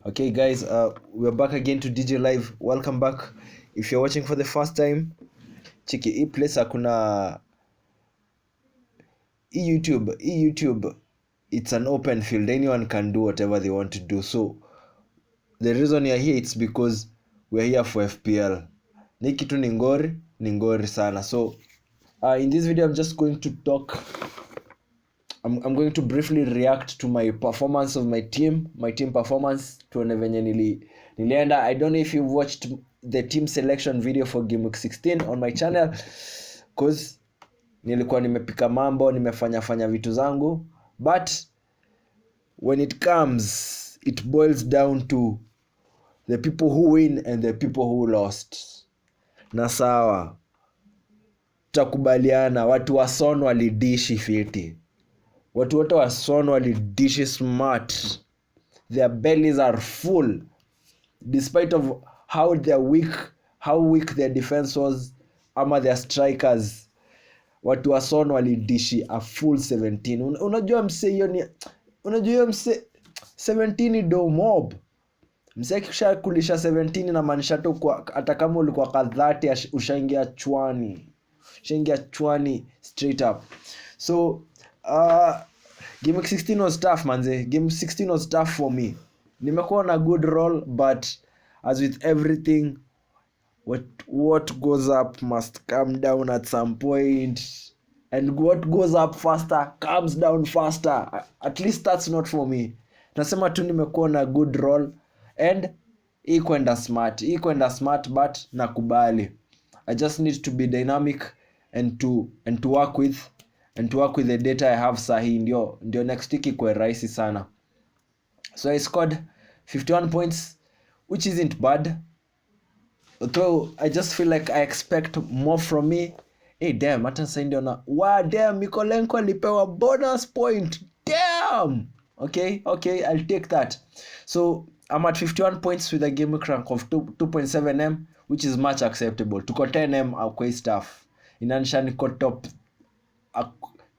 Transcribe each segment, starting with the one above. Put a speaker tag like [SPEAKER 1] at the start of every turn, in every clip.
[SPEAKER 1] Okay, guys, we're back again to DJ Live. Welcome back. If you're watching for the first time, chiki hii place hakuna YouTube. It's an open field. Anyone can do whatever they want to do. So the reason you're here, it's because we're here for FPL. Ni kitu ni ngori sana. So in this video, I'm just going to talk. I'm going to briefly react to my performance of my team performance tuone venye nilienda. I don't know if you've watched the team selection video for GAMEWEEK 16 on my channel, cause nilikuwa nimepika mambo, nimefanya vitu zangu, but when it comes, it boils down to the people who win and the people who lost. Na sawa, tutakubaliana watu wa Son walidishi fiti. Watu wote wa Son walidishi smart. Their bellies are full, despite of how weak their defense was, ama their strikers. Watu wa Son walidishi a full 17. Unajua mse hiyo ni, unajua mse 17 do mob. Mse kisha kulisha 17 na maanisha tu kwa hata kama ulikuwa ka 30 ushaingia chwani straight up. So GAMEWEEK 16 was tough, manze. GAMEWEEK 16 was tough for me. Nimekuwa na good role, but as with everything, what goes up must come down at some point, and what goes up faster comes down faster. At least that's not for me. Nasema tu nimekuwa na good role, and ikwenda smart, but nakubali. I just need to be dynamic and to work with the data I have sahi, ndio next week ikuwe rahisi sana. So I scored 51 points, which isn't bad, although I just feel like I expect more from me. Hey, damn, hata sasa ndio na damn, Mikolenko alipewa bonus point. Damn. Okay, I'll take that. So I'm at 51 points with a GAMEWEEK rank of 2.7M, which is much acceptable. Tuko 10M kwa stuff. Inanisha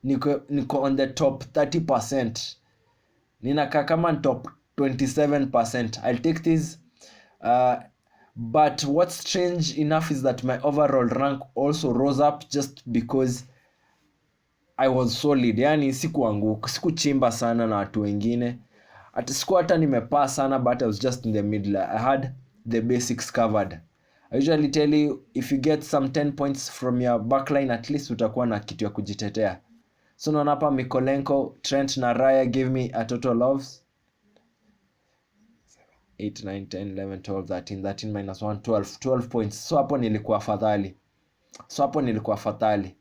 [SPEAKER 1] niko on the top 30%. Ninakaa kama top 27%. I'll take this. But what's strange enough is that my overall rank also rose up just because I was solid. Yani sikuchimba sana na watu wengine. Sikuwa hata nimepaa sana, but I was just in the middle. I had the basics covered. I usually tell you, if you get some 10 points from your backline, at least utakuwa na kitu ya kujitetea. So naona hapa Mikolenko, Trent na Raya gave me a total of 8, 9, 10, 11, 12, 13 minus 1, 12 points. So hapo nilikuwa afadhali.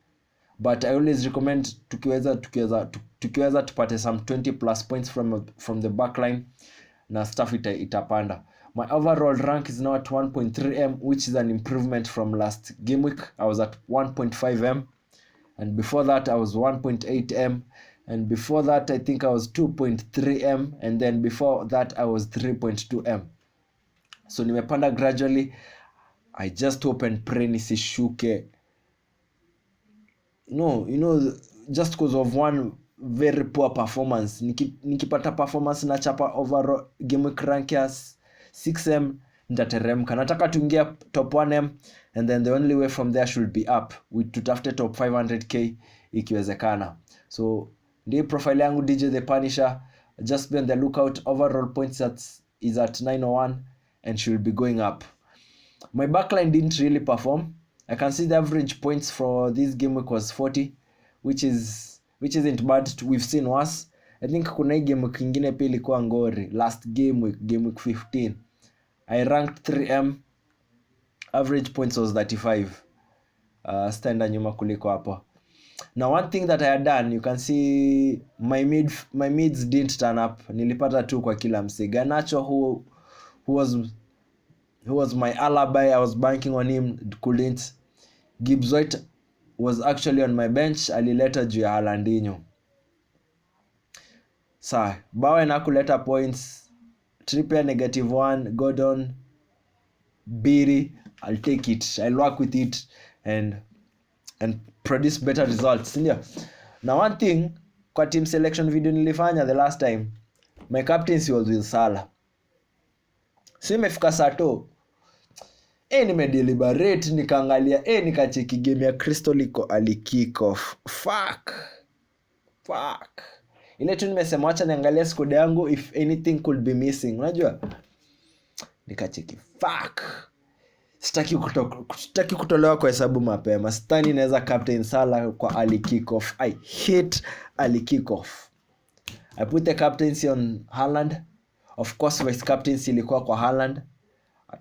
[SPEAKER 1] But I always recommend tukiweza tupate some 20 plus points from the backline na stuff itapanda. My overall rank is now at 1.3M, which is an improvement from last GAMEWEEK. I was at 1.5M, and before that I was 1.8M, and before that I think I was 2.3M, and then before that I was 3.2M. So nimepanda gradually. I just hope and pray nisishuke. No, just because of one very poor performance. Nikipata performance na chapa overall GAMEWEEK rank ya 6M, nitateremka. Nataka tuingia top 1M, and then the only way from there should be up. Tutafute top 500k ikiwezekana. So ndio profile yangu DJ the Punisher. Just be on the lookout. Overall points is at 901 and should be going up. My backline didn't really perform. I can see the average points for this GAMEWEEK was 40, which isn't bad. We've seen worse. I think kuna hii GAMEWEEK ingine pia ilikuwa ngori. Last GAMEWEEK 15. I ranked 3M. Average points was 35. Stand nyuma kuliko hapo. Now one thing that I had done, you can see my mids didn't turn up. Nilipata tu kwa kila mse. Garnacho who was my alibi, I was banking on him, couldn't. Gibbs White was actually on my bench, alileta juu ya Haalandinho. Sa Bowen hakuleta points. Trippier -1, Gordon, Biri, I'll take it. I'll work with it and produce better results. Now one thing, kwa team selection video nilifanya the last time, my captaincy was with Salah. Si imefika sato. Nimedeliberate nikaangalia nikacheki game ya Crystal iko ali kick off. Fuck. Ile tu nimesema acha niangalia squad yangu if anything could be missing. Unajua? Nikacheki. Fuck. Sitaki kutolewa kwa hesabu mapema. Stani naweza captain Salah kwa ali kick off. I hate ali kick off. I put the captaincy on Haaland. Of course vice captaincy ilikuwa kwa Haaland.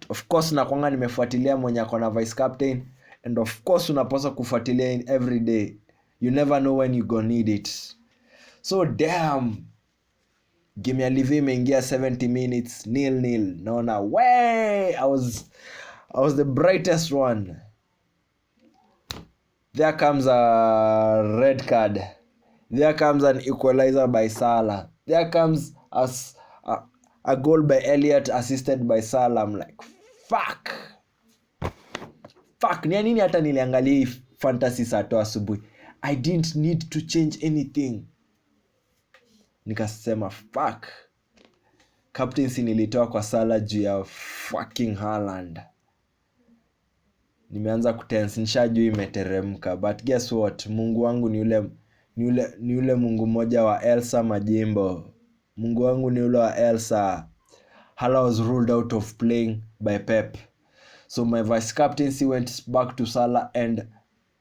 [SPEAKER 1] Of course nakwanga nimefuatilia mwenye ako na vice captain, and of course unapaswa kufuatilia in every day. You never know when you gonna need it. So damn, game ya Livi imeingia 70 minutes 0-0. Naona way I was the brightest one. There comes a red card. There comes an equalizer by Salah. There comes a goal by Elliot assisted by Salah. I'm like, fuck. Ni nini hata niliangalia fantasy sato asubuhi. I didn't need to change anything. Nikasema fuck. Captaincy nilitoa kwa Salah juu ya fucking Haaland. Nimeanza kutense, nishajua imeteremka. But guess what? Mungu wangu ni ule Mungu mmoja wa Elsa Majimbo. Mungu wangu ni ule wa Elsa. Hala was ruled out of playing by Pep. So my vice captaincy went back to Salah, and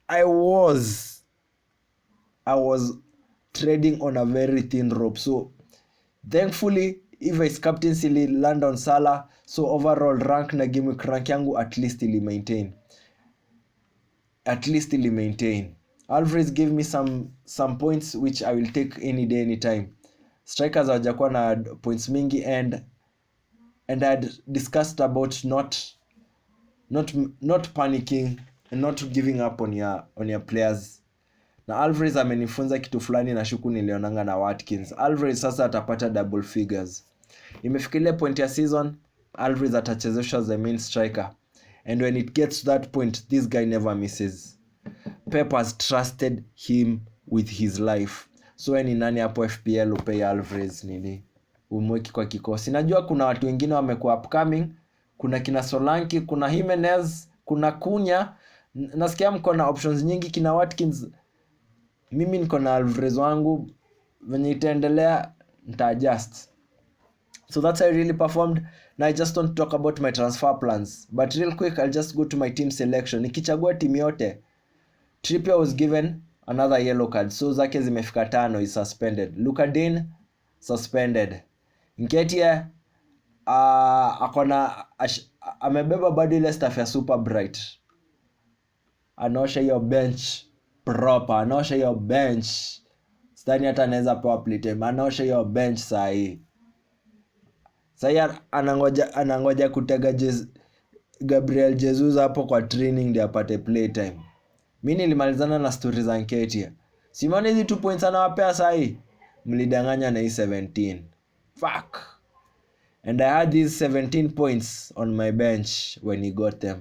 [SPEAKER 1] I was trading on a very thin rope. So thankfully, if vice captaincy land on Salah, so overall rank na GAMEWEEK rank yangu at least ili maintain. Alvarez gave me some points which I will take any day anytime. Strikers hawajakuwa na points mingi, and I had discussed about not panicking and not giving up on your players. Na Alvarez amenifunza kitu fulani na shuku nilionanga na Watkins. Alvarez sasa atapata double figures. Imefikiria point ya season, Alvarez atachezeshwa as the main striker. And when it gets to that point, this guy never misses. Pep has trusted him with his life. So ni nani hapo FPL upei Alvarez nini? Umweki kwa kikosi. Najua kuna watu wengine wamekuwa upcoming. Kuna kina Solanke, kuna Jimenez, kuna Cunha. Nasikia mko na options nyingi, kina Watkins. Mimi niko na Alvarez wangu. Venye itaendelea nita-adjust. So that's how I really performed. Now I just don't talk about my transfer plans. But real quick, I'll just go to my team selection. Nikichagua timu yote, Trippier was given another yellow card. So zake zimefika 5, is suspended. Luka Dean suspended. Nketiah amebeba bado ile staff ya super bright. Anaosha hiyo bench proper. Anaosha hiyo bench. Stani hata anaweza power play time. Anaosha hiyo bench sahi. Sasa anangoja kutega Gabriel Jesus hapo kwa training ndio apate play time. Mimi nilimalizana na stories za Nketiah. Simone hizi 2 points anawapea sahi. Mlidanganya na hii 17. Fuck. And I had these 17 points on my bench when he got them.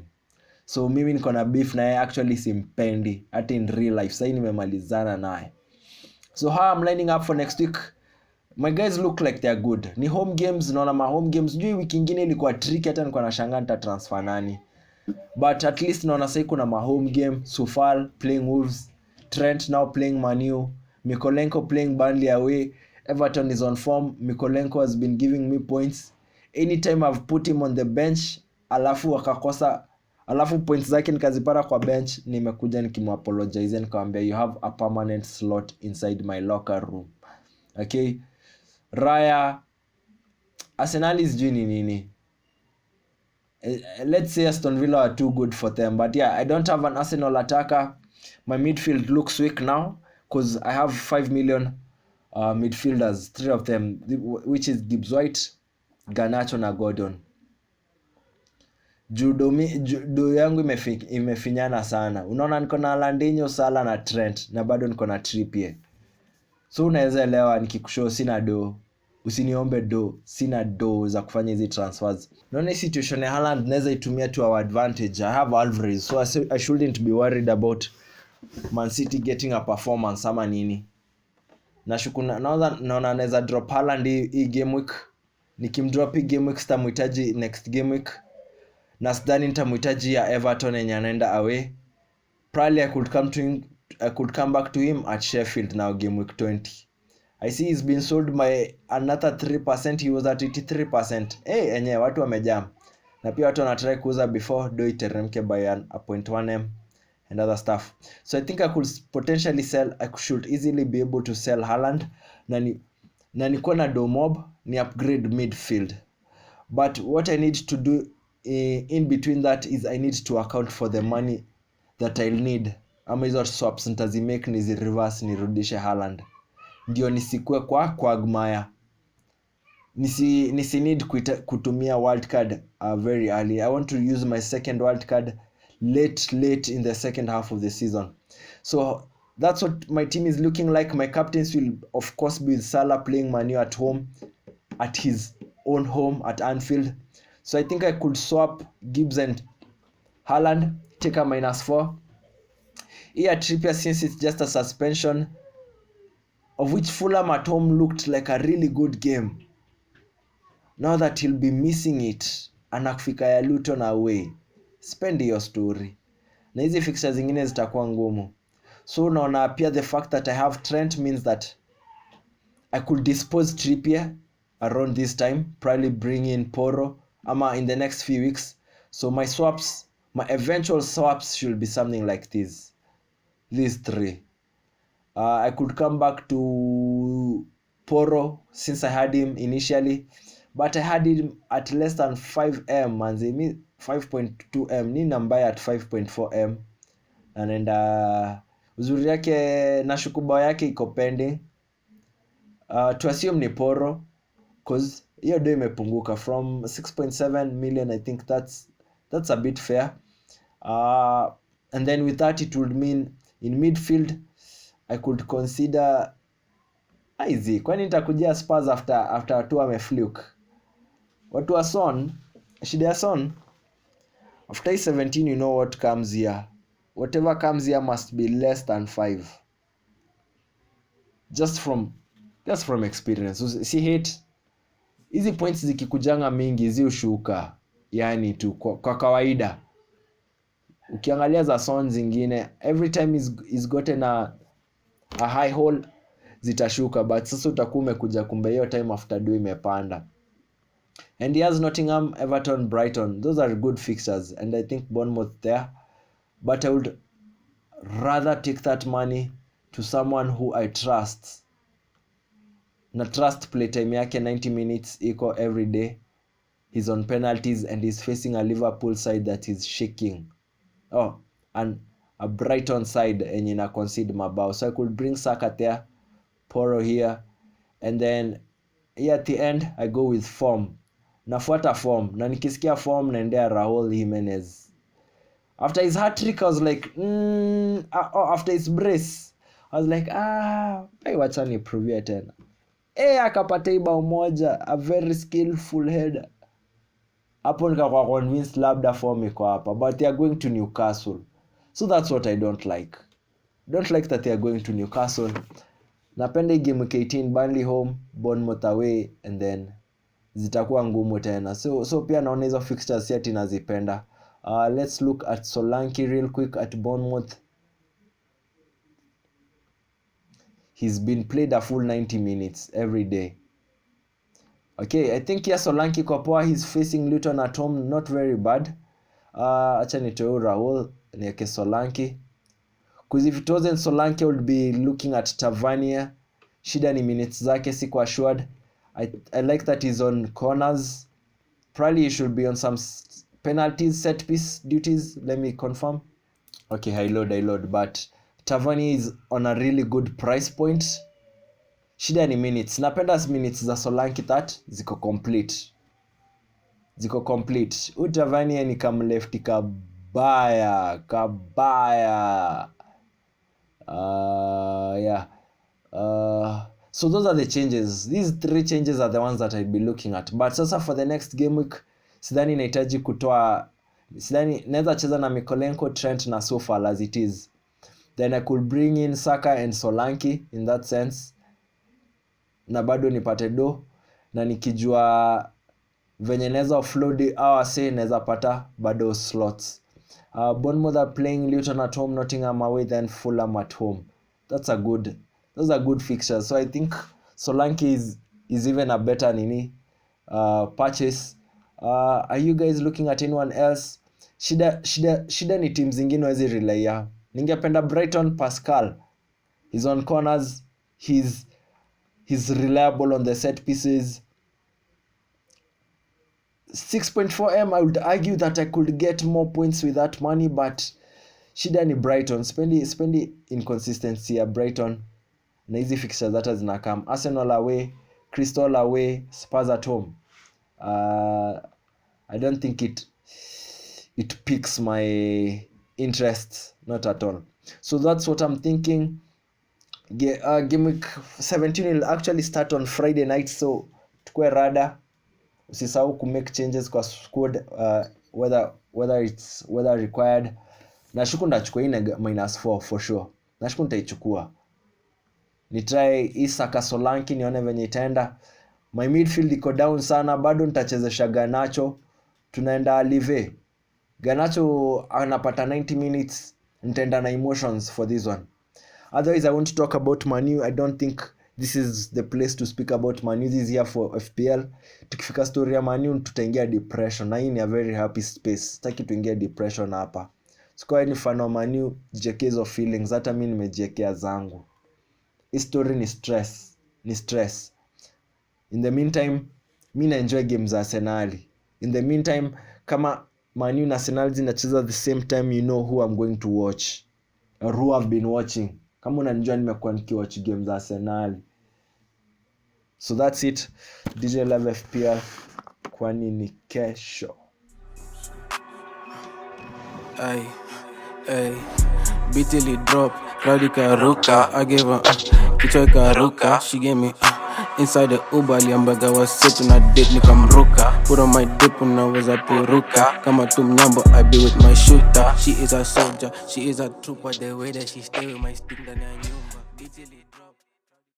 [SPEAKER 1] So mimi niko na beef na actually simpendi at in real life. Sasa nimemalizana naye. So how I'm lining up for next week? My guys look like they're good. Ni home games, naona ma home games. Juu wiki nyingine ilikuwa tricky, hata nilikuwa nashangaa nita transfer nani. But at least naona sasa kuna ma home game. Sufal playing Wolves, Trent now playing Man U, Mikolenko playing Burnley away. Everton is on form. Mikolenko has been giving me points. Anytime I've put him on the bench, alafu points zake nikazipata kwa bench, nimekuja nikimapologize nikamwambia you have a permanent slot inside my locker room. Okay? Raya, Arsenal is doing nini? Let's say Aston Villa are too good for them. But yeah, I don't have an Arsenal attacker. My midfield looks weak now because I have 5 million midfielders, 3 of them, which is Gibbs White, Garnacho na Gordon. Judo yangu imefinyana sana. Unaona niko na Landinho, Salah na Trent, na bado niko na Trippier. So unaweza elewa nikikushow sina do. Usiniombe do, sina do za kufanya hizi transfers. Naona hii situation ya Haaland naweza itumia to our advantage. I have Alvarez, so I shouldn't be worried about Man City getting a performance ama nini. Naona naweza drop Haaland hii game week. nikimdrop game week sitamhitaji next game week, na sidhani nitamhitaji ya Everton yenye anaenda away. Probably I could come back to him at Sheffield now game week 20. I see he's been sold by another 3%. He was at 83%. Enyewe watu wamejam. Na pia watu wanatry kuuza before do iteremke by a 0.1m and other stuff. So I think I could potentially sell. I should easily be able to sell Haaland. Na nikuwa na domob ni upgrade midfield. But what I need to do in between that is I need to account for the money that I'll need. Ama hizo swaps nitazimake nizi reverse nirudishe Haaland. Ndio nisikue kwa quagmire. Nisi need kutumia wildcard very early. I want to use my second wildcard late in the second half of the season. So that's what my team is looking like. My captains will of course be with Salah playing Manu at home, at his own home at Anfield. So I think I could swap Gibbs and Haaland, take a -4. Here Trippier, since it's just a suspension, of which Fulham at home looked like a really good game. Now that he'll be missing it, anakufika ya Luton away, spend your story. Na hizi fixtures zingine zitakuwa ngumu. So naona pia the fact that I have Trent means that I could dispose Trippier around this time, probably bring in Porro ama in the next few weeks. So my eventual swaps should be something like these three. I could come back to Porro since I had him initially, but I had him at less than 5M, manzi, 5.2M, ni nambaya at 5.4M. And uzuri yake na shukuba yake iko pending. To assume ni Porro, cause hiyo do imepunguka from 6.7 million. I think that's a bit fair. And then with that it would mean in midfield I could consider easy. Kwani nitakujia Spurs after watu wamefluke. Watu wa Son, shida ya Son after 17, you know what comes here. Whatever comes here must be less than 5. Just from experience. Si hate. Hizi points zikikujanga mingi zi ushuka. Yani tu kwa kawaida. Ukiangalia za Son zingine, every time is gotten a high hole zitashuka, but sasa utakuwa umekuja kumbe hiyo time after do imepanda. And he has Nottingham, Everton, Brighton. Those are good fixtures, and I think Bournemouth there. But I would rather take that money to someone who I trust. Na trust playtime yake 90 minutes iko every day. He's on penalties and he's facing a Liverpool side that is shaking. And a Brighton side enye na concede mabao. So I could bring Saka there, Porro here, and then here at the end I go with form. Nafuata form. Na nikisikia form naendea Raul Jimenez. After his hat-trick I was like, after his brace I was like, wacha niprove tena. Akapata ibao moja, a very skillful header. Hapo nikakuwa convinced labda form iko hapa, but they are going to Newcastle. So that's what I don't like. Don't like that they are going to Newcastle. Napenda game week 18, Burnley home, Bournemouth away, and then zitakuwa ngumu tena. So pia naona hizo fixtures yet nazipenda. Let's look at Solanke real quick at Bournemouth. He's been played a full 90 minutes every day. Okay, I think here Solanke kwa poa. He's facing Luton at home, not very bad. Acha nitoe Raul niweke Solanke. Because if it wasn't Solanke, I would be looking at Tavernier. Shida ni minutes zake siko assured. I like that he's on corners. Probably he should be on some penalties, set piece duties. Let me confirm. Okay, I load. But Tavernier is on a really good price point. Shida ni minutes. Napenda minutes za Solanke that ziko complete. Tavernier ni kamlefti kabaya. Yeah. So those are the changes. These 3 changes are the ones that I'll be looking at. But sasa for the next game week, sidhani nahitaji kutoa, sidhani naweza cheza na Mikolenko, Trent na Sofal as it is. Then I could bring in Saka and Solanke in that sense. Na bado nipate do. na nikijua venye naweza offload au say naweza pata bado slots. Bournemouth are playing Luton at home, Nottingham away, then Fulham at home. Those are good fixtures. So I think Solanke is even a better purchase. Are you guys looking at anyone else? Shida ni team zingine wezi relaya. Ningependa Brighton Pascal. He's on corners. He's reliable on the set pieces. 6.4M, I would argue that I could get more points with that money, but shida ni Brighton. Spendi inconsistency ya Brighton na hizi fixtures that zinakam. Arsenal away, Crystal away, Spurs at home. I don't think it piques my interest, not at all. So that's what I'm thinking. Game week 17 will actually start on Friday night, so tukue rada. Usisahau ku make changes kwa squad, whether required. Nashuku ndachukua ine -4 for sure. Nashuku nitaichukua. Nitry Isaka Solanke nione venye itaenda. My midfield iko down sana, bado nitachezesha Garnacho. Tunaenda Alive. Garnacho anapata 90 minutes. Nitaenda na emotions for this one. Otherwise, I want to talk about Manu. I don't think this is the place to speak about Manu this year for FPL. Tukifika story ya Manu tutaingia depression. Na hii ni a very happy space. Sitaki tuingia depression hapa. Sikuwa ni fan wa Manu, JK's of feelings. Hata mimi nimejekea zangu. Hii story ni stress. In the meantime, mimi na enjoy games za Arsenal. In the meantime, kama Manu na Arsenal zinacheza the same time, you know who I'm going to watch or who I've been watching. Kama unanijua nimekuwa nikiwatch games za Arsenal. So that's it. DJ Love FPL, kwani ni kesho.
[SPEAKER 2] BTL drop, Radika Ruka. I gave her Kichoika Ruka. She gave me inside the Uber. Liambaga was sitting on a date, nikamruka. Put on my dip when I was at Peruka. Kama tumnyambo, I be with my shooter. She is a soldier, she is a trooper. The way that she stay with my stick, then I knew. BTL